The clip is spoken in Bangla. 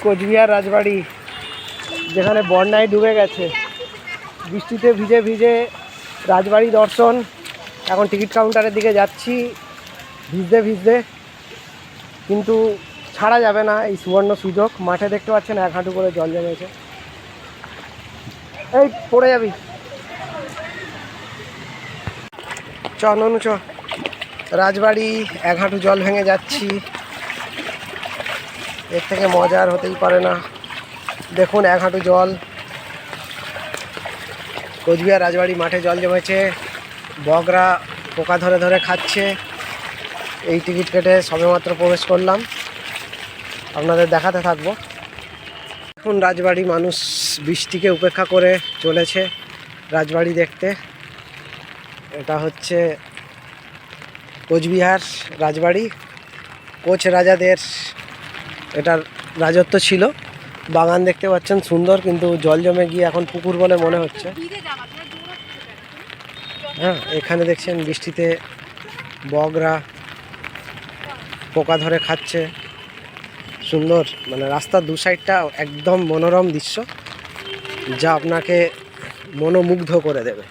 কোচবিহার রাজবাড়ি, যেখানে বন্যায় ডুবে গেছে। বৃষ্টিতে ভিজে ভিজে রাজবাড়ি দর্শন। এখন টিকিট কাউন্টারের দিকে যাচ্ছি ভিজতে ভিজতে, কিন্তু ছাড়া যাবে না এই সুবর্ণ সুযোগ। মাঠে দেখতে পাচ্ছেন 1 হাঁটু করে জল জমেছে। এই পড়ে যাবি, চ ননু চ। রাজবাড়ি 1 হাঁটু জল ভেঙে যাচ্ছি, এর থেকে মজার হতেই পারে না। দেখুন 1 হাঁটু জল। কোচবিহার রাজবাড়ি মাঠে জল জমেছে, বগরা পোকা ধরে ধরে খাচ্ছে। এই টিকিট কেটে সবেমাত্র প্রবেশ করলাম, আপনাদের দেখাতে থাকবো। এখন রাজবাড়ি মানুষ বৃষ্টিকে উপেক্ষা করে চলেছে রাজবাড়ি দেখতে। এটা হচ্ছে কোচবিহার রাজবাড়ি। কোচ রাজাদের এটার রাজত্ব ছিল। বাগান দেখতে পাচ্ছেন সুন্দর, কিন্তু জল জমে গিয়ে এখন পুকুর বলে মনে হচ্ছে। হ্যাঁ, এখানে দেখছেন বৃষ্টিতে বগরা পোকা ধরে খাচ্ছে। সুন্দর, মানে রাস্তার দু সাইডটা একদম মনোরম দৃশ্য, যা আপনাকে মনোমুগ্ধ করে দেবে।